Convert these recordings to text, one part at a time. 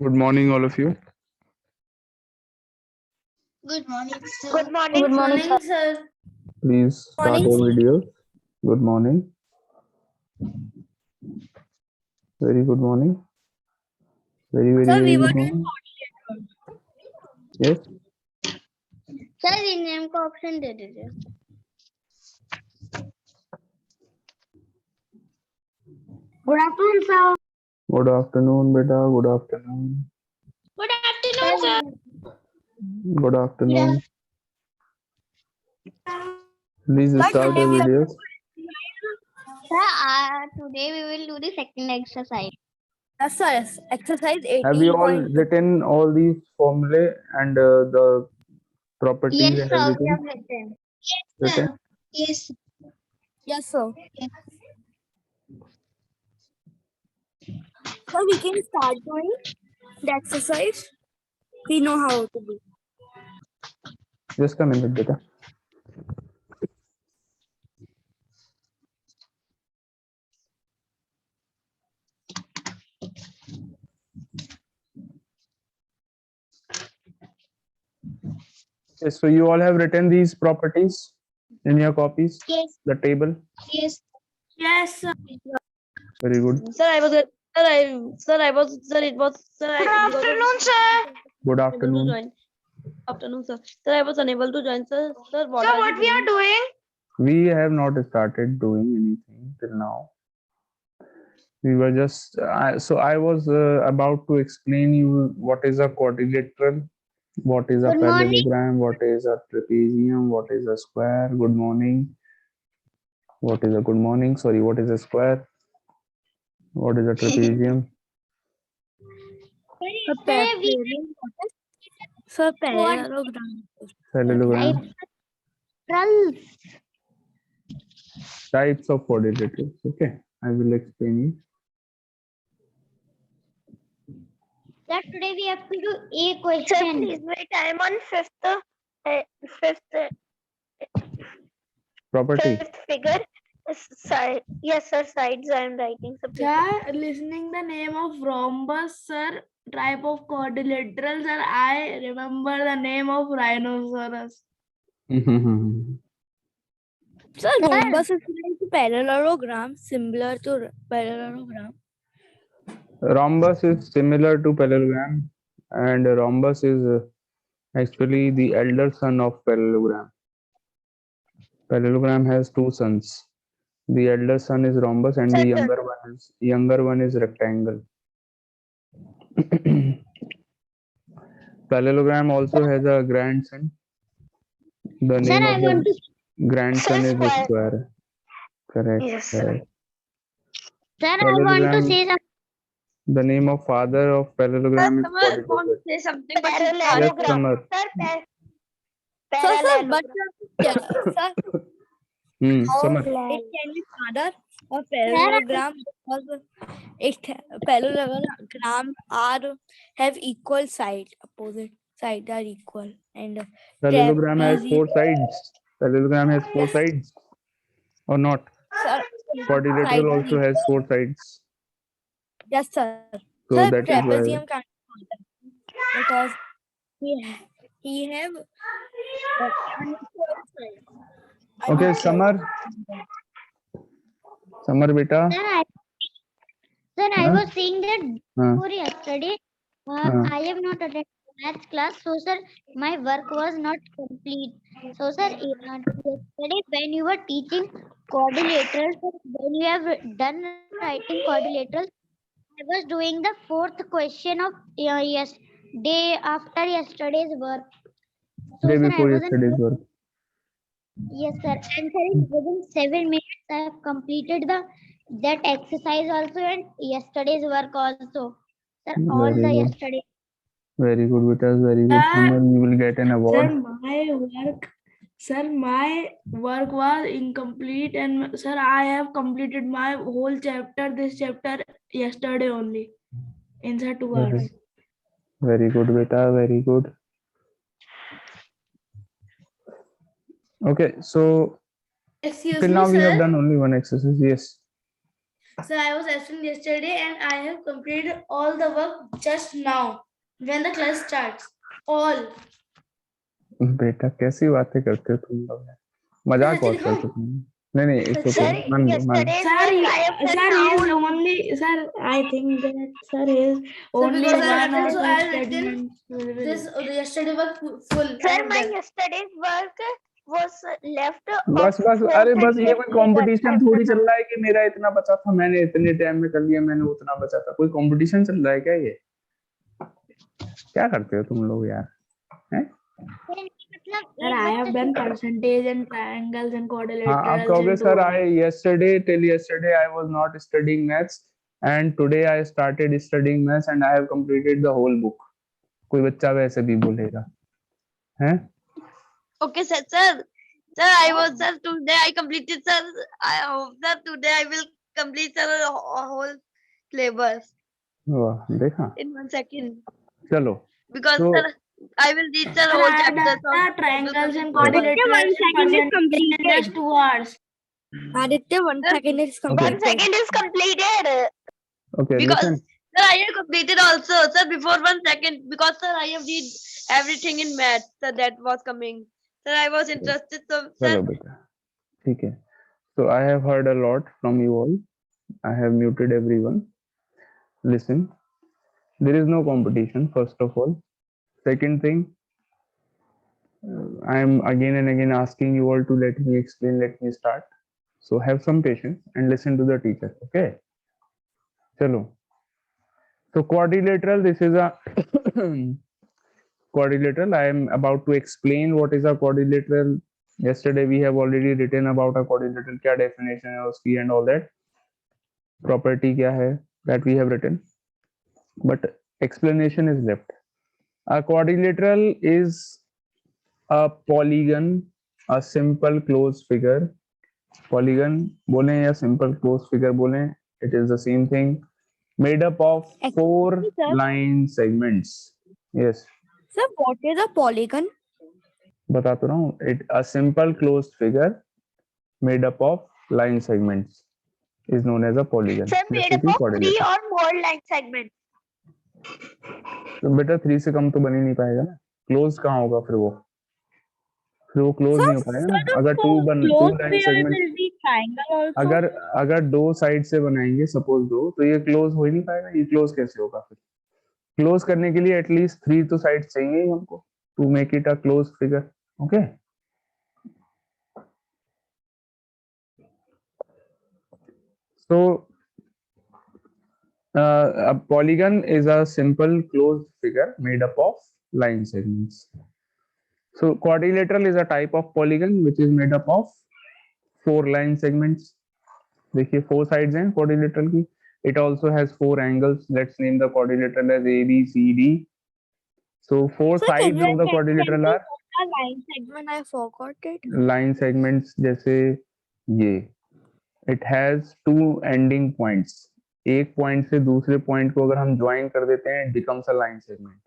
Good morning, all of you. Good morning, Good sir. morning, Good morning, sir. sir. Please start Morning, your sir. videos. Good morning. Very good morning. Sir, we Very were good morning. Yes. Sir in name का option दे दीजिए. Good afternoon, sir. Good afternoon, beta. Good afternoon. Good afternoon, sir. Good afternoon. Please Sir, start today your we have videos. Sir, today we will do the second exercise. yes, sir. Yes. Exercise Have you all 18.2. written all these formulae and the properties Yes, and sir. We everything have written. written? Yes. Yes, sir. Sir, we can start doing the exercise. We know how to do. Just a minute, beta. Okay, so you all have written these properties in your copies, Yes. the table. Yes. Yes, sir. Very good. Sir, I was. Sir, I was. Sir, it was. Sir, Good afternoon, sir. Good unable to afternoon. join. Afternoon, sir. Sir, I was unable to join, sir. Sir, what Sir, are what you we are doing? doing? We have not started doing anything till now. We were just so I was about to explain you what is a quadrilateral, what is a Good morning. parallelogram, what is a trapezium, what is a square. Good morning. What is a good morning? Sorry, what is a square? What is a trapezium? Sir, parallelogram. Parallelogram. Types of quadrilaterals. Okay, I will explain you. Sir, today we have to do a Sir, question. please wait. I am on Property. fifth figure. Side. Yes, sir. Sides. I am writing. So please. Sir, listening the name of rhombus, sir, type of quadrilateral, sir, I remember the name of rhinoceros. Sir, rhombus is like parallelogram, similar to parallelogram. Rhombus is similar to parallelogram, and rhombus is actually the elder son of parallelogram. Parallelogram has two sons. The elder son is rhombus, and the younger one is rectangle. Parallelogram also has a grandson. The Sir, name I of want the to. grandson is Square. square. Correct. Yes, sir. Correct. Sir, I want to Parallelogram. say something. The name of father of parallelogram is quadrilateral. Say something, but Yes, Parallelogram. Samar. Sir, sir, parallelogram. sir, Samar. it can be father or Sir, parallelogram because parallelogram are have equal side, opposite side are equal, and Parallelogram has trapezium. four sides. Parallelogram has four sides, or not? Sir, Quadrilateral side are also has equal. four sides. Yes, sir. So Sir, that is why. trapezium can't be father because he have unequal side. Okay, Unequal. Samar beta. Sir, I Huh? was saying that Huh. before yesterday, Huh. I have not attended math class, so sir, my work was not complete. So sir, yesterday when you were teaching quadrilaterals, when you have done writing quadrilaterals, I was doing the fourth question of yes day after yesterday's work. So Day sir, I before wasn't. yesterday's work. Yes, sir. And sir, within 7 minutes, I have completed the that exercise also and yesterday's work also. Sir, all Very the good. yesterday. Very good, beta. Very good. Samar, you will get an Sir, award. my work was incomplete, and sir, I have completed my whole chapter, this chapter yesterday only, inside 2 hours. Very good, beta. Very good. Okay, so Excuse till me, now we have sir. done only one exercise. Yes. So I was absent yesterday and I have completed all the work just now when the class starts. All. बेटा कैसी बातें करते हो तुम लोग यार? मजाक बहुत सच्ची करते हो तुम। नहीं it's Sir, okay, मान लो मान लो। yesterday's Sir, work I have sir done is now. only sir. I think that sir is only because I one have or written- two I have written statements. This yesterday work full. I Sir, have my done. yesterday's work was left बस of बस अरे बस ये कोई 4:30 competition थोड़ी चल रहा है कि मेरा इतना बचा था मैंने इतने टाइम में कर लिया मैंने उतना बचा था। कोई कंपटीशन चल रहा है क्या ये? क्या करते हो तुम लोग यार? हैं? Sir, I have done percentage and triangles and हाँ quadrilaterals. आप कहोगे and sir two- till yesterday I was not studying maths and today I started studying maths and I have completed the whole book. कोई बच्चा वैसे भी बोलेगा हैं? Okay, sir. Sir, I was sir today I completed sir. I hope that today I will complete sir a whole syllabus वाह देखा? in 1 second चलो because So- sir I will teach sir Sir, whole I have chapter. done the triangles and Yeah. quadrilaterals and 1 second is percentage in completed. just 2 hours. Aditya, 1 Sir, second is Okay. 1 completed. second is completed. okay Because listen sir I have completed also sir before 1 second because sir I have did everything in math sir that was coming. Sir I was interested so sir चलो बेटा ठीक है so I have heard a lot from you all. I have muted everyone. Listen, there is no competition first of all. Second thing, I am again and again asking you all to let me explain, let me start. So have some patience and listen to the teacher. Okay, chalo. So quadrilateral, this is a quadrilateral. I am about to explain what is a quadrilateral. Yesterday we have already written about a quadrilateral, क्या definition है उसकी and all that. Property क्या है that we have written. But explanation is left. A quadrilateral is a polygon, a simple closed figure. Polygon बोलें या simple closed figure बोलें, it is the same thing. Made up of 4 sir. line segments. Yes, Sir, what is a polygon? बता तो रहा हूँ. It a simple closed figure made up of line segments is known as a polygon. Sir, made जैसे up कि of 3 quadrilateral. or more line segments. तो बेटा 3 से कम तो बन ही नहीं पाएगा ना. क्लोज कहाँ होगा फिर वो क्लोज नहीं हो पाएगा ना. अगर two line segment triangle also. अगर 2 साइड से बनाएंगे सपोज 2 तो ये क्लोज हो ही नहीं पाएगा. ये क्लोज कैसे होगा फिर? क्लोज करने के लिए एटलीस्ट 3 तो साइड चाहिए ही हमको to make it a close figure. Okay so a polygon is a simple closed figure made up of line segments. So quadrilateral is a type of polygon which is made up of 4 line segments. देखिए 4 sides हैं quadrilateral की. It also has 4 angles. Let's name the quadrilateral as A, B, C, D. So 4 Sir, can sides you of the quadrilateral are a line segment? I forgot it. line segments जैसे ये. It has 2 ending points. एक point से दूसरे point को अगर हम join कर देते हैं, it becomes a line segment.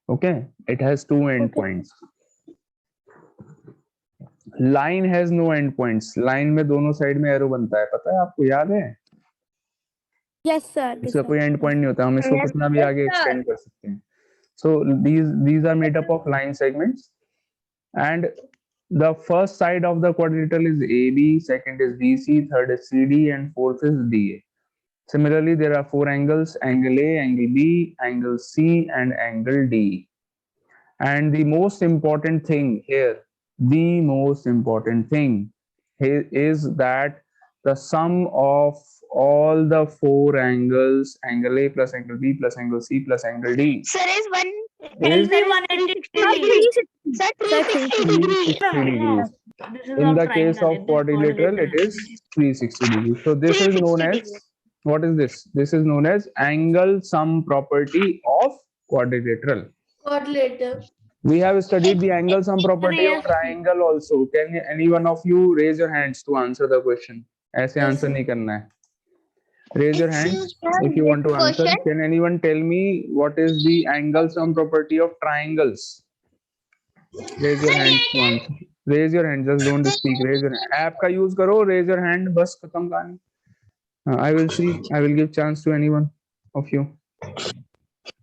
Okay, it has 2 end points. Line has no end points. Line में दोनों साइड में एरो बनता है, पता है आपको, याद है? Yes, sir. इसका कोई एंड पॉइंट नहीं होता, हम इसको कितना भी आगे एक्सटेंड कर सकते हैं. So these are made up of line segments, and the first side of the quadrilateral is AB, second is BC, third is CD, and fourth is DA. Similarly, there are 4 angles: angle A, angle B, angle C, and angle D. And the most important thing here, is that the sum of all the 4 angles, angle A plus angle B plus angle C plus angle D, Sir, is one is 360 degrees. Sir, 360 degrees. 360 degrees. This is In of the case triangle, of it is quadrilateral, it is 360 degrees. So this is known 360 as, what is this? This is known as angle sum property of quadrilateral. quadrilateral. We have studied the angle sum property of Yes. triangle also. Can any one of you raise your hands to answer the question? ऐसे answer नहीं करना है. Raise your hands if you want to answer. Can anyone tell me what is the angle sum property of triangles? Raise your hand to answer. Raise your hand. Just don't speak. Raise your hand. App का use करो. Raise your hand. बस खत्म कहानी. I will see. I will give chance to anyone of you.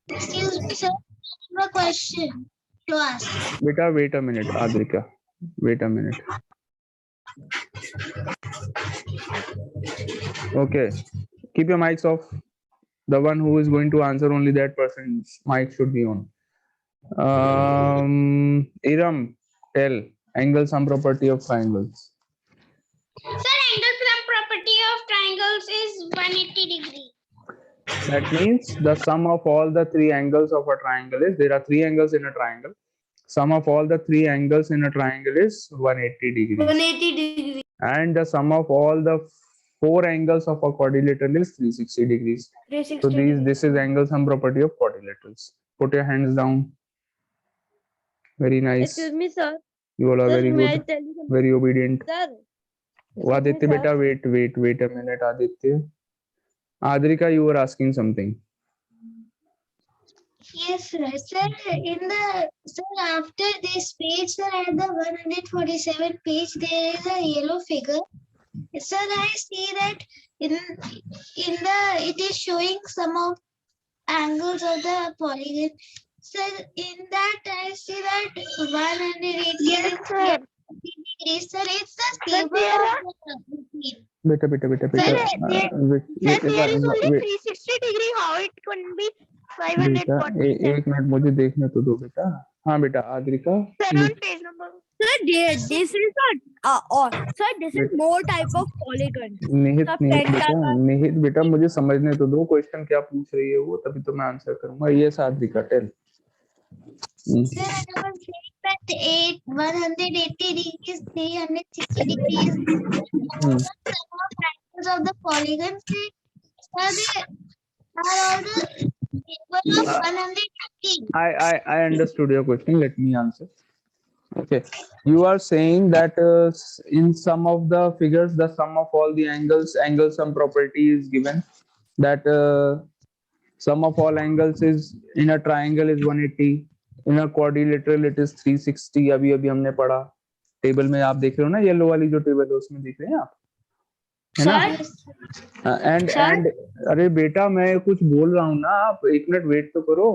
Excuse me, sir. I have a question to ask. Beta, wait a minute, Adrika. Wait a minute. Okay. Keep your mics off. The one who is going to answer, only that person's mic should be on. Iram, tell angle sum property of triangles. Sir, angle sum property of triangles is 180 degree. That means the sum of all the three angles of a triangle is, there are three angles in a triangle. Sum of all the three angles in a triangle is 180 degrees. 180 degree. And the sum of all the four angles of a quadrilateral is 360 degrees. 360 So degree. this is angle sum property of quadrilaterals. Put your hands down. Very nice. Excuse me, sir. You all are Sir, very may I good. tell you something? Very obedient. Sir. Aditya, sir. beta, wait a minute, Aditya. Adrika, you were asking something. Yes, sir. Sir, after this page, sir, at the 147 page, there is a yellow figure. Sir, I see that it is showing some of angles of the polygon. Sir, in that I see that 180 Yes, sir. degrees. Sir, it's the Sir, table there of are- the Beta. Sir, there is only 360 degree. How it can be बेटा 547? एक minute मुझे देखने तो दो बेटा. हाँ बेटा Adrika. Sir, on page number. Sir, this is not. Sir, this is more type of polygon. निहित the निहित बेटा pentagon. निहित बेटा मुझे समझने तो दो क्वेश्चन क्या पूछ रही है वो तभी तो मैं आंसर करूंगा. ये Adrika tell. Sir, I was saying that 180 degrees, 360 degrees, all the sum of angles of the polygons, sir, they are all the table of 180. I understood your question. Let me answer. Okay, you are saying that in some of the figures, the sum of all the angles, angle sum property is given. That sum of all angles is in a triangle is 180. In a quadrilateral it is 360. अभी हमने पढ़ा. Table में आप देख रहे हो ना, yellow वाली जो टेबल है उसमें देख रहे हैं आप, है ना? एंड अरे बेटा मैं कुछ बोल रहा हूँ ना, आप एक मिनट वेट तो करो.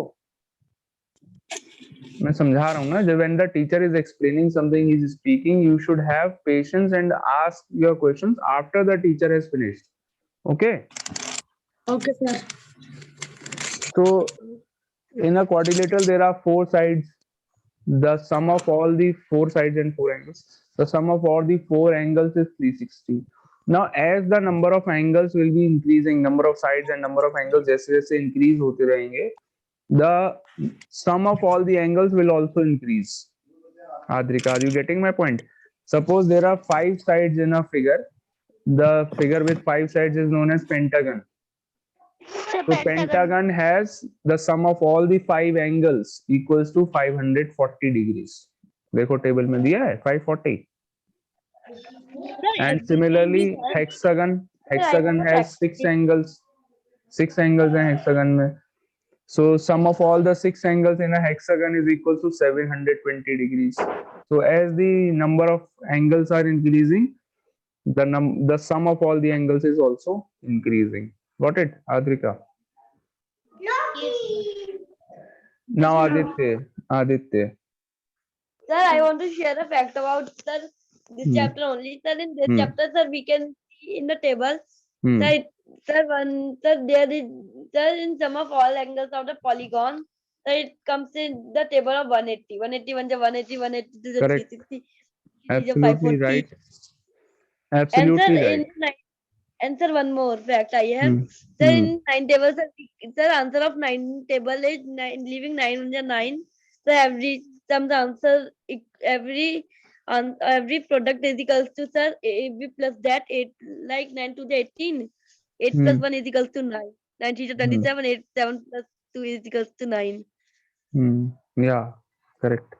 मैं समझा रहा हूँ ना. जब when the teacher is explaining something, he is speaking, you should have patience and ask your questions after the teacher has finished. Okay? Okay, sir. So in a quadrilateral there are four sides. The sum of all the four sides and four angles. The sum of all the four angles is 360. Now as the number of angles will be increasing, number of sides and number of angles जैसे जैसे increase होते रहेंगे, the sum of all the angles will also increase. Adrika, are you getting my point? Suppose there are 5 sides in a figure. The figure with 5 sides is known as pentagon. Sir, So pentagon has the sum of all the 5 angles equals to 540 degrees. देखो table में दिया है 540. And similarly hexagon has 6 angles. 6 angles in hexagon में. So sum of all the 6 angles in a hexagon is equal to 720 degrees. So as the number of angles are increasing, the sum of all the angles is also increasing. Got it, Adrika? Now Aditya. Sir, I want to share a fact about this chapter only. Sir, in this chapter, sir, we can see in the table. Sir, there is in sum of all angles of the polygon. Sir, it comes in the table of 180. 180, 180, 180 to the Correct. 360. Absolutely right. Absolutely right. And sir, one more fact I have. Sir, in 9 tables, sir, answer of 9 table is leaving 9 under 9. So every answer, every product is equals to, sir, AB plus that 8, like 9 to the 18. 8 plus 1 is equals to 9. 9 to 27, 8, 7 plus 2 is equals to 9. Yeah, correct.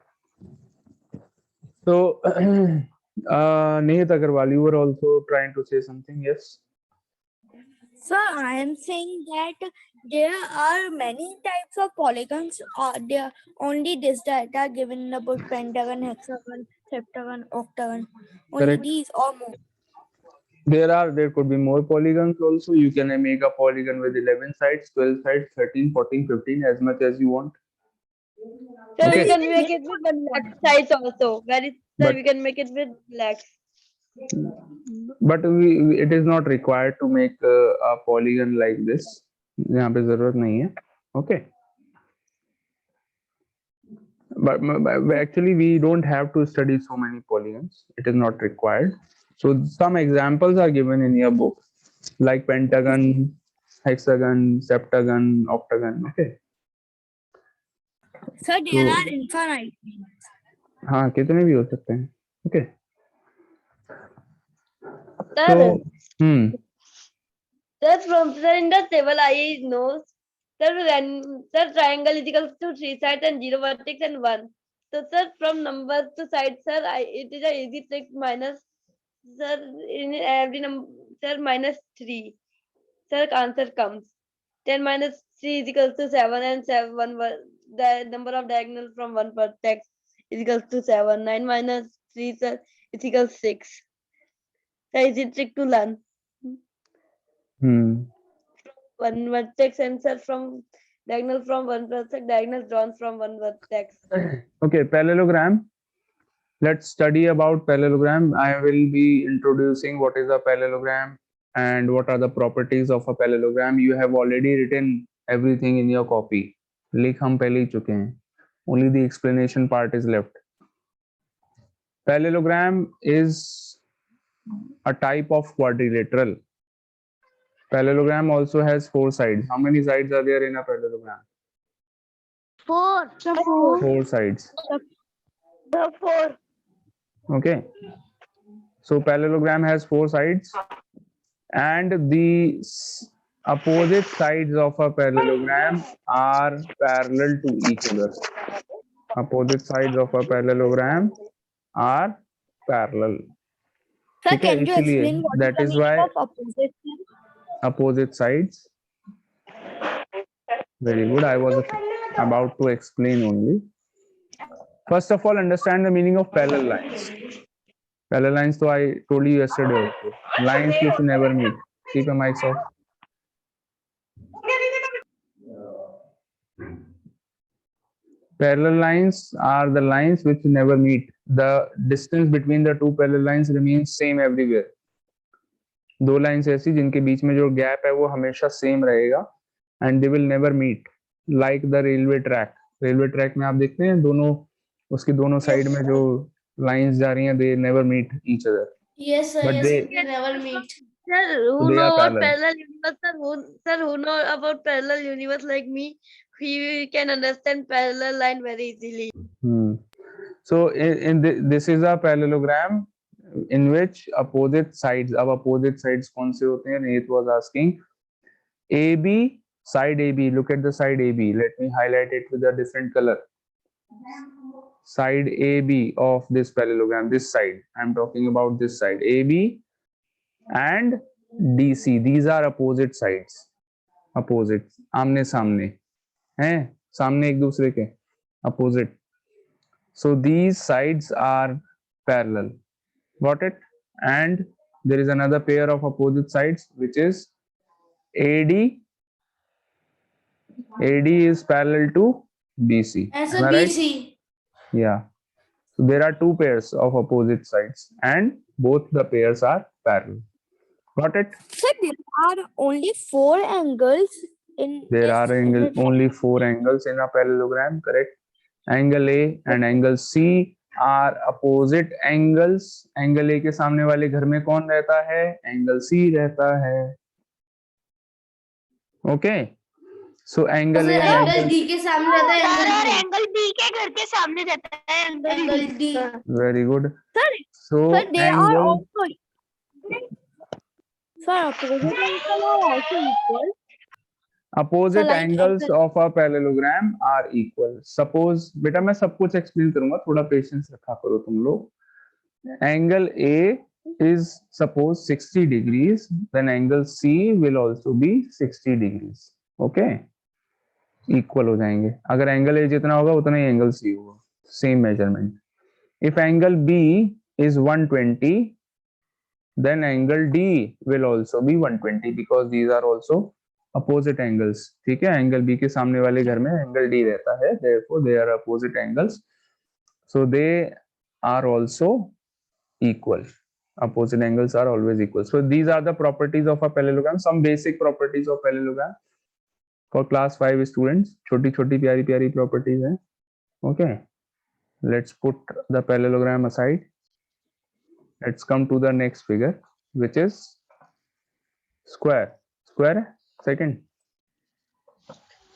So, Nihit Agarwal, you were also trying to say something, yes? Sir, I am saying that there are many types of polygons. There only this data given in the book: pentagon, hexagon, septagon, octagon. Only Correct. these or more. There could be more polygons also. You can make a polygon with 11 sides, 12 sides, 13, 14, 15, as much as you want. Sir, Okay. we can make it with one black sides also. Sir, But- we can make it with blacks. But it is not required to make a polygon like this. यहाँ पे जरूरत नहीं है. Okay. But actually we don't have to study so many polygons. It is not required. So some examples are given in your book, like pentagon, hexagon, septagon, octagon. Okay. Sir, there So- are infinite. हाँ कितने भी हो सकते हैं. Okay. Sir, So sir, sir, in the table I know, sir, sir, triangle is equal to 3 sides and 0 vertex and 1. So, sir, from number to side, sir, it is a easy trick minus, sir, in every number, sir, minus 3. Sir, answer comes. 10 minus 3 is equal to 7 and 7, the number of diagonal from one vertex is equal to 7. 9 minus 3, sir, is equal to 6. Sir, easy trick to learn. One vertex and sir from diagonal from one vertex, diagonal drawn from one vertex. Okay, parallelogram. Let's study about parallelogram. I will be introducing what is a parallelogram and what are the properties of a parallelogram. You have already written everything in your copy. लिख हम पहले ही चुके हैं. Only the explanation part is left. Parallelogram is a type of quadrilateral. Parallelogram also has 4 sides. How many sides are there in a parallelogram? 4. 4 sides. The 4. Okay. So parallelogram has 4 sides, and the opposite sides of a parallelogram are parallel to each other. Opposite sides of a parallelogram are parallel. Sir, ठीक है, can you इसीलिए explain what is that the is meaning why of opposite side? opposite sides. Very good. I was about to explain only. First of all, understand the meaning of parallel lines. Parallel lines, so I told you yesterday also. Lines which never meet. Keep your mics off. Parallel lines are the lines which never meet. The distance between the two parallel lines remains same everywhere. दो lines ऐसी जिनके बीच में जो gap है वो हमेशा same रहेगा and they will never meet, like the railway track. Railway track में आप देखते हैं दोनों उसकी दोनों साइड में जो लाइंस जा रही हैं, they never meet each other. Yes, sir. But Yes, they- they never meet. Sir, who They know are about parallel. parallel universe? Sir, who know about parallel universe like me? He can understand parallel line very easily. So this is a parallelogram in which opposite sides. अब opposite sides कौन से होते हैं? It was asking. AB, side AB. Look at the side AB. Let me highlight it with a different color. Side AB of this parallelogram. This side. I'm talking about this side. AB and DC. These are opposite sides. Opposite. आमने सामने हैं, सामने एक दूसरे के. Opposite. So these sides are parallel. Got it? And there is another pair of opposite sides which is AD. AD is parallel to BC. As Am a I right? BC. Yeah. So there are two pairs of opposite sides and both the pairs are parallel. Got it? Sir, there are only 4 angles in There this are only 4 angles in a parallelogram, correct? Angle A and angle C are opposite angles. Angle A के सामने वाले घर में कौन रहता है? Angle C रहता है. Okay. So angle A and angle angle D के सामने रहता है सर, और एंगल एंगल बी के घर के सामने रहता है angle D. very good. Sir, So sir, they are angle also. Sir, opposite angles are also equal. opposite So, like angles angle- of a parallelogram are equal. Suppose बेटा मैं सब कुछ explain करूंगा, थोड़ा patience रखा करो तुम लोग. Angle A is suppose 60 degrees, then angle C will also be 60 degrees. Okay? Equal हो जाएंगे. अगर angle A जितना होगा उतना ही angle C होगा. Same measurement. If angle B is 120, then angle D will also be 120 because these are also opposite angles. ठीक है, angle B के सामने वाले घर में angle D रहता है, therefore they are opposite angles, so they are also equal. Opposite angles are always equal. So these are the properties of a parallelogram, some basic properties of parallelogram for class 5 students. छोटी छोटी प्यारी प्यारी properties हैं. Okay, let's put the parallelogram aside. Let's come to the next figure, which is square. Square है? Second.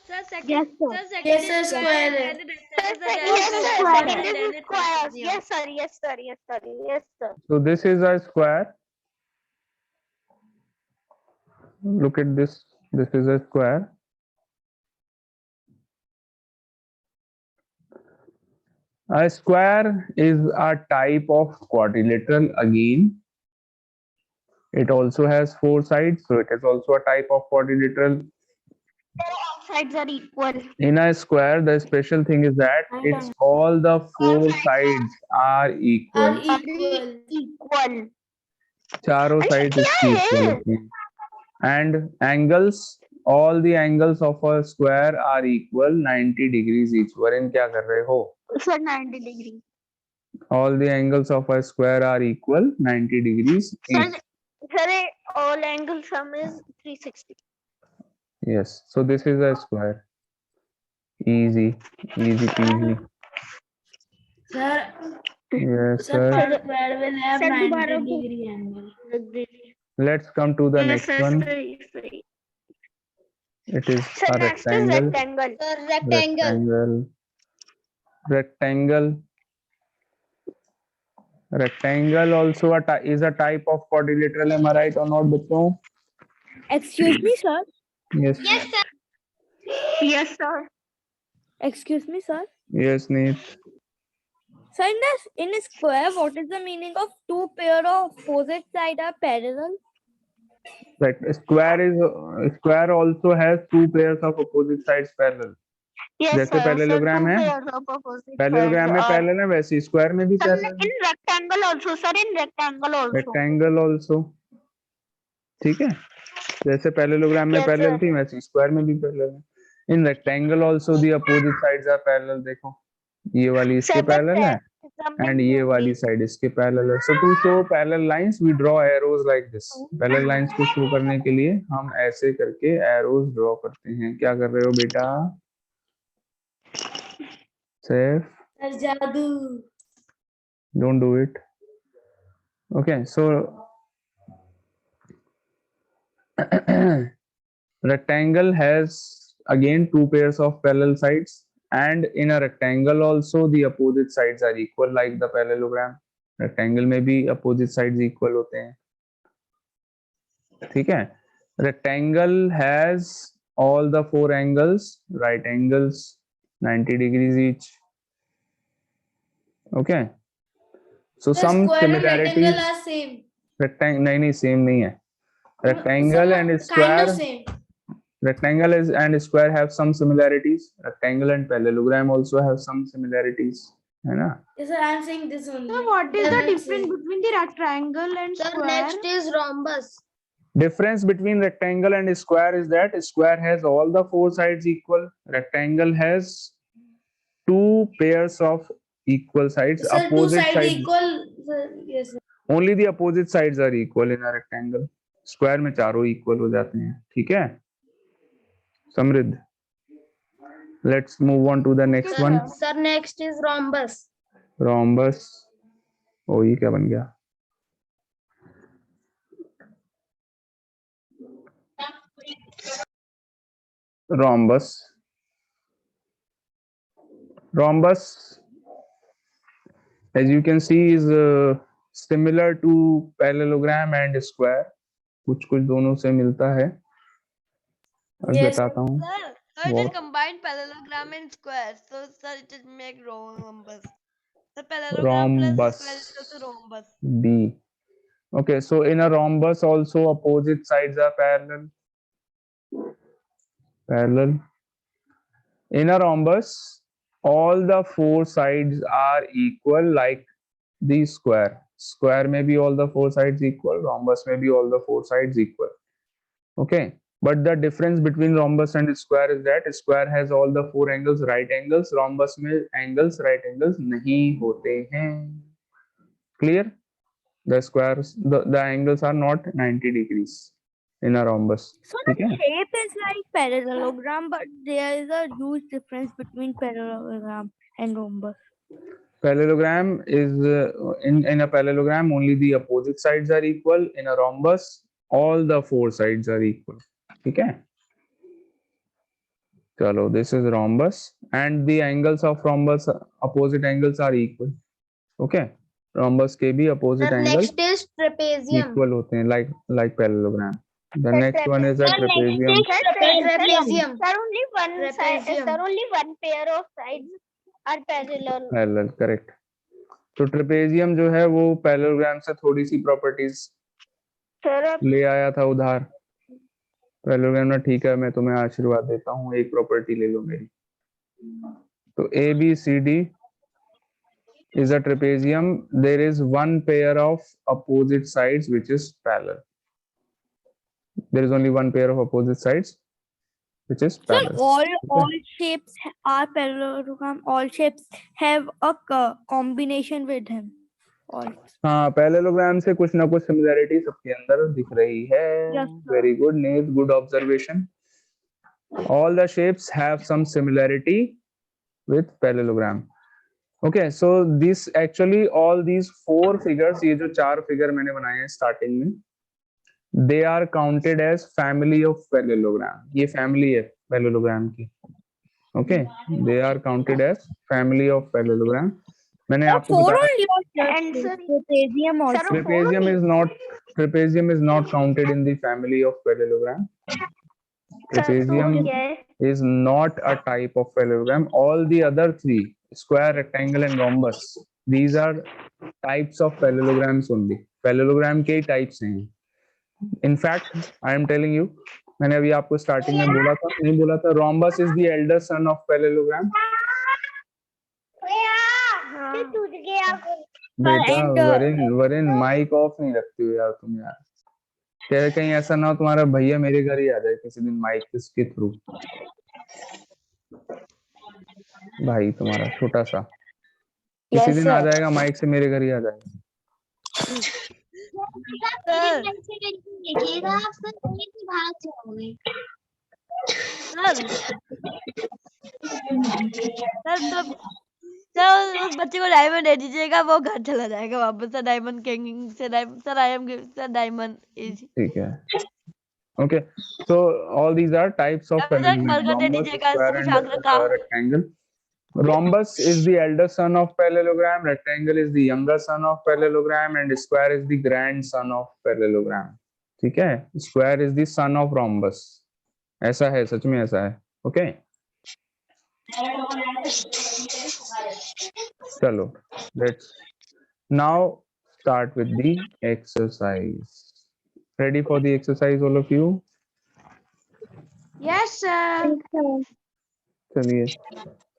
Sir, second. Yes, sir. Sir, second Yes, is sir, square. then it Yes, rectangle, sir. then Yes, it sir. square, Second then is it squares. trapezium. Yes, sir. Yes, sir. Yes, sir. Yes, sir. So this is a square. Look at this. This is a square. A square is a type of quadrilateral again. It also has 4 sides, so it is also a type of quadrilateral. All sides are equal. In a square, the special thing is that it's all the 4 sides are equal. Are equal. Equal. चारों अरे sides क्या इसकी equal है? होती हैं. And angles, all the angles of a square are equal 90 degrees each. Varun क्या कर रहे हो? Sir, 90 degrees. All the angles of a square are equal 90 degrees Sir, each. sir, all angle sum is 360. Yes, so this is a square. Easy, easy peasy. Sir, Yes, sir, sir. square will have Sir, 90 दोबारा degree angle. Let's come to the Yes, next sir. one. Sir, It is sir, a next is rectangle. rectangle. Sir, rectangle. Rectangle. Rectangle also is a type of quadrilateral. Am I right or not, बच्चों? Excuse me, sir. Yes. Yes, sir. Excuse me, sir. Yes, Neet. So in a square, what is the meaning of two pair of opposite side are parallel? Right. Square also has 2 pairs of opposite sides parallel. Yes, जैसे sir. parallelogram Sir, है, two pairs of opposite parallelogram में sides are- parallel है, वैसे square में भी Sir, parallel है. in rectangle also, sir. In rectangle also. Rectangle also. ठीक है, जैसे parallelogram में Yes, parallel sir. थी वैसे square में भी parallel है. In rectangle also the opposite sides are parallel. देखो, ये वाली इसके Sir, the parallel है parallelism and is ये वाली only- side इसके parallel है. So to show parallel lines we draw arrows like this. Parallel lines को show करने के लिए हम ऐसे करके arrows draw करते हैं. क्या कर रहे हो बेटा? Safe. Sir, jadoo. Don't do it. Okay, so rectangle has again 2 pairs of parallel sides, and in a rectangle also the opposite sides are equal like the parallelogram. Rectangle में भी opposite sides equal होते हैं. ठीक है? Rectangle has all the 4 angles, right angles 90 degrees each. Okay, so Sir, some square and rectangle similarities. are same. नहीं same नहीं है. Rectangle Sir, and kind square. of same. Rectangle and square have some similarities. Rectangle and parallelogram also have some similarities. है ना? Yes, sir, I am saying this only. So what is They are the not difference same. between the rectangle and Sir, square? next is rhombus. Difference between rectangle and square is that square has all the 4 sides equal. Rectangle has 2 pairs of equal sides. Sir, two Opposite sides sides. equal. Sir, yes, sir. Only the opposite sides are equal in a rectangle. Square में चारों equal हो जाते हैं. ठीक है? समृद्ध. Let's move on to the next one. Sir, next is rhombus. Rhombus. ओ ये क्या बन गया? Rhombus. Rhombus, as you can see, is similar to parallelogram and square. कुछ दोनों से मिलता है. अब Yes. बताता हूँ. Sir, it is What? combined parallelogram and square. So, sir, it is make rhombus. The parallelogram plus Rhombus. square is also rhombus. B. Okay, so in a rhombus also opposite sides are parallel. Parallel. In a rhombus, all the 4 sides are equal like the square. Square may be all the four sides equal, rhombus may be all the four sides equal. Okay, but the difference between rhombus and square is that square has all the four angles right angles, rhombus में angles right angles नहीं होते हैं. Clear? The squares, the angles are not 90 degrees in a rhombus. So the ठीक है? shape is like parallelogram, but there is a huge difference between parallelogram and rhombus. Parallelogram is in a parallelogram only the opposite sides are equal. In a rhombus, all the four sides are equal. ठीक है? चलो, this is rhombus, and the angles of rhombus, opposite angles are equal. Okay? Rhombus के भी opposite angles Next is trapezium. equal होते हैं, like parallelogram. The Sir, next one is a Sir, next trapezium. is trapezium. Sir, only one side. Trapezium. Sir, only one pair of sides are parallel. Parallel, correct. तो trapezium जो है वो parallelogram से थोड़ी सी properties Sir, ले आया था उधार. पैरेललोग्राम में ठीक है, मैं तुम्हें आशीर्वाद देता हूँ, एक प्रॉपर्टी ले लो मेरी. तो A B C D is a trapezium. There is one pair of opposite sides which is parallel. There is only one pair of opposite sides which is So parallel. all shapes are parallelogram. All shapes have a combination with him. All. हाँ, parallelogram से कुछ ना कुछ similarity सबके अंदर दिख रही है. Yes, sir. Very good, Neil. Good observation. All the shapes have some similarity with parallelogram. Okay, so this actually all these four figures, ये जो चार फिगर मैंने बनाए हैं स्टार्टिंग में, they are counted as family of parallelogram. ये family है parallelogram की. Okay, they are counted as family of parallelogram. मैंने So आपको four बताया only or And just sir- trapezium also. Sir, trapezium is not counted in the family of parallelogram. Trapezium is not a type of parallelogram. All the other three, square, rectangle and rhombus, these are types of parallelograms only. Parallelogram के types हैं. In fact, I am telling you, मैंने अभी आपको starting में बोला था, नहीं बोला था, rhombus is the elder son of parallelogram. बेटा वरिन माइक ऑफ नहीं रखती हो यार तुम यार. क्या कहीं ऐसा ना हो तुम्हारा भैया मेरे घर ही आ जाए किसी दिन माइक के थ्रू. भाई तुम्हारा छोटा सा किसी दिन आ जाएगा माइक से मेरे घर ही आ जाएगा. देखिएगा आप सर भाग जाओगे. सर उस बच्चे को डायमंड दे दीजिएगा, वो घर चला जाएगा वापस से डायमंड किंग से. Sir I am sir diamond is ठीक है. Okay, so all these are types of parallelogram. Rhombus, square and rectangle. Rhombus is the elder son of parallelogram, rectangle is the younger son of parallelogram, and square is the grandson of parallelogram. ठीक है? Square is the son of rhombus. ऐसा है, सच में ऐसा है. Okay? चलो, let's now start with the exercise. Ready for the exercise, all of you? Yes, sir. चलिए.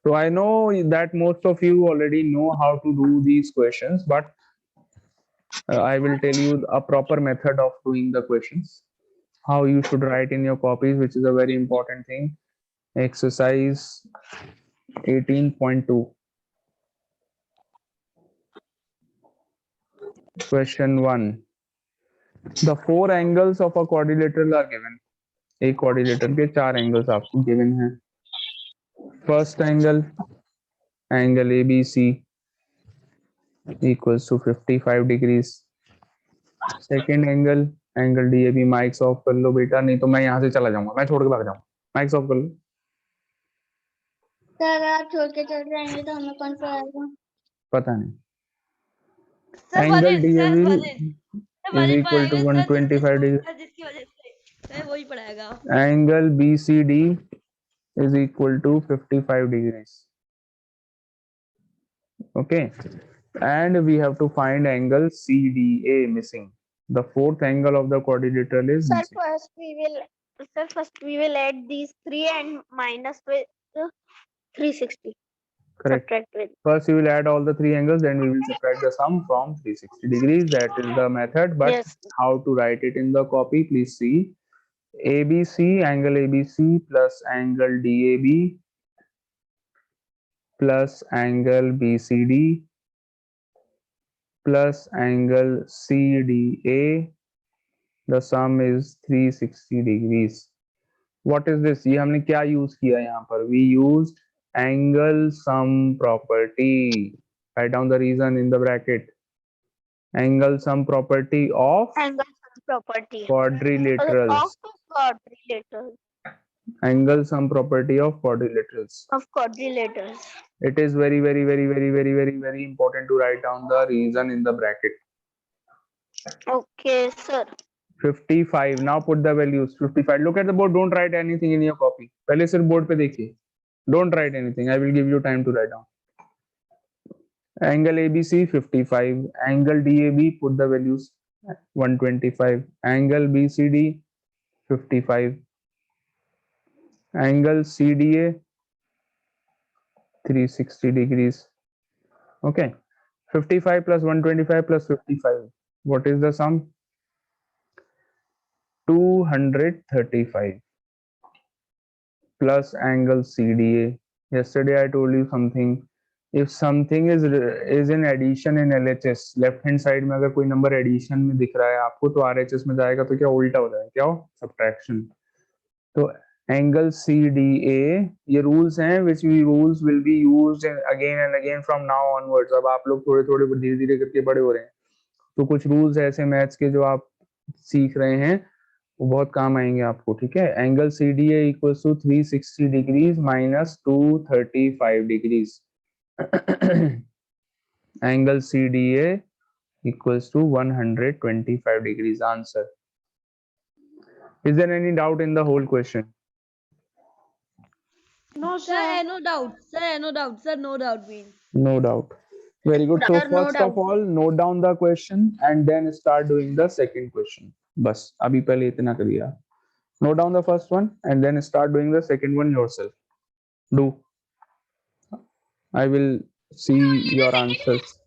So I know that most of you already know how to do these questions, but I will tell you a proper method of doing the questions. How you should write in your copies, which is a very important thing. Exercise 18.2. Question 1. The four angles of a quadrilateral are given. एक quadrilateral के चार angles आपको given हैं. First angle ABC equals to 55 degrees. Second angle DAB. Mics of कर लो बेटा, नहीं तो मैं यहाँ से चला जाऊंगा, मैं छोड़ के भाग जाऊंगा. माइक्स ऑफ कर लो. सर आप छोड़ के चल जाएंगे तो हमें कौन पढ़ाएगा? पता नहीं. सर Angle वरिन, DAB सर is वरिन equal to पढ़ाएगा, सर 125 degrees. जिसकी वजह से मैं वही पढ़ाएगा. Angle BCD is equal to 55 degrees. Okay, and we have to find angle CDA missing. The fourth angle of the quadrilateral is Sir, missing. first we will add these three and minus with 360. Correct. Subtract with. First, you will add all the three angles, then we will subtract the sum from 360 degrees. That is the method. But Yes. how to write it in the copy? Please see. ABC, angle ABC plus angle DAB plus angle BCD plus angle CDA. The sum is 360 degrees. What is this? ये हमने क्या use किया यहाँ पर? We used angle sum property. Write down the reason in the bracket. Angle sum property of Angle sum property. quadrilaterals. Of quadrilaterals. Angle sum property of quadrilaterals. Of quadrilaterals. It is very important to write down the reason in the bracket. Okay, sir. 55. Now put the values. 55. Look at the board. Don't write anything in your copy. पहले सिर्फ board पे देखिए. Don't write anything. I will give you time to write down. Angle ABC 55. Angle DAB, put the values 125. Angle BCD 55. Angle CDA 360 degrees. Okay. 55 plus 125 plus 55. What is the sum? 235 plus angle CDA. Yesterday I told you something. If something is in addition in LHS, left hand side में अगर कोई number addition में दिख रहा है आपको तो RHS में जाएगा तो क्या उल्टा हो जाएगा, क्या हो? Subtraction. तो angle CDA ये rules हैं which rules will be used again and again from now onwards. अब आप लोग थोड़े थोड़े धीरे धीरे करके बड़े हो रहे हैं तो कुछ rules ऐसे मैथ्स के जो आप सीख रहे हैं वो बहुत काम आएंगे आपको. ठीक है. Angle CDA equals to 360 degrees minus 235 degrees. Angle CDA equals to 125 degrees. Answer. Is there any doubt in the whole question? No, sir. No doubt. Sir, no doubt. Sir, no doubt means. No doubt. Very good. So Sir, no first of all, note down the question and then start doing the second question. बस अभी पहले इतना करिए. Note down the first one and then start doing the second one yourself. Do. I will see your answers.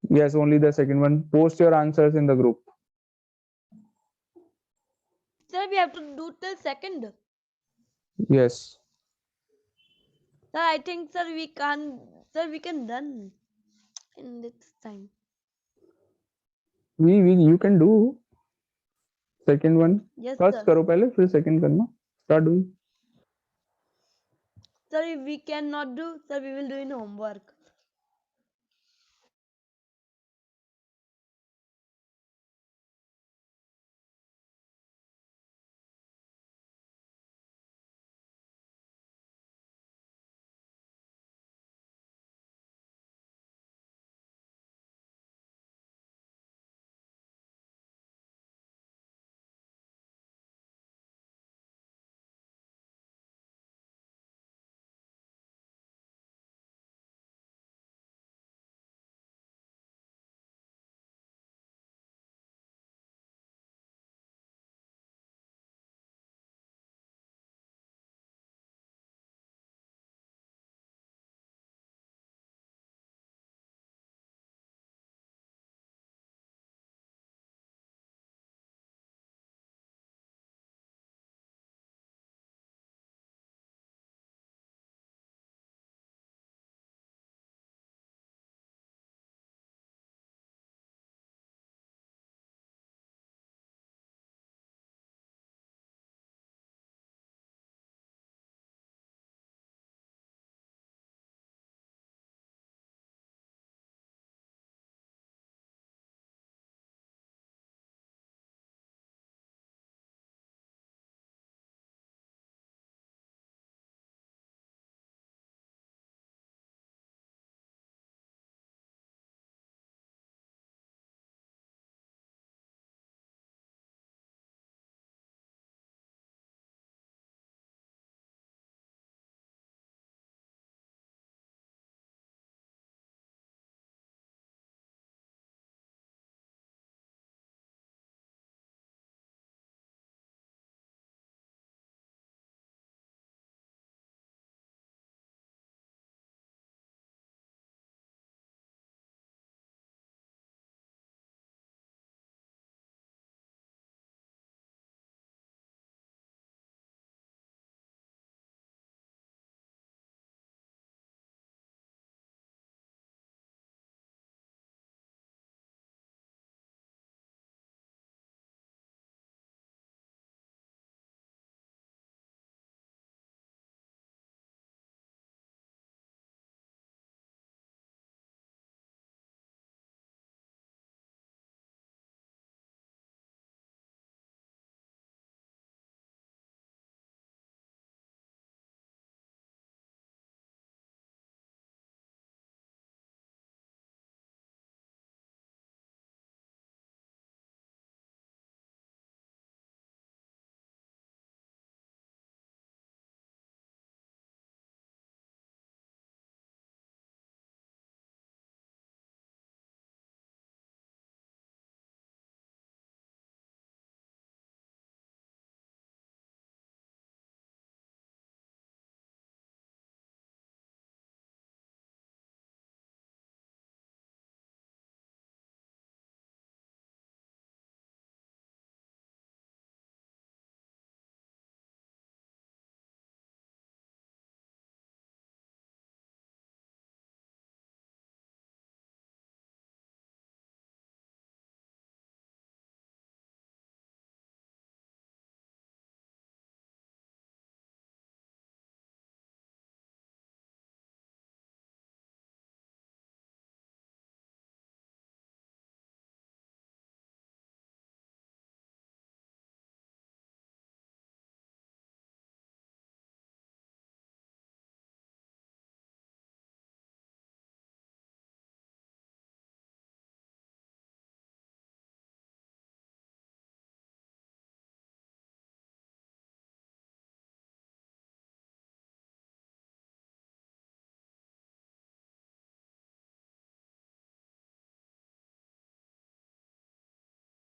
Yes, only the second one. Post your answers in the group. Sir, we have to do till second. Yes. Sir, I think, sir, we can done in this time. You can do second one. Yes, First sir. करो पहले फिर second करना. Start doing. Sir, if we cannot do, sir, we will do in homework.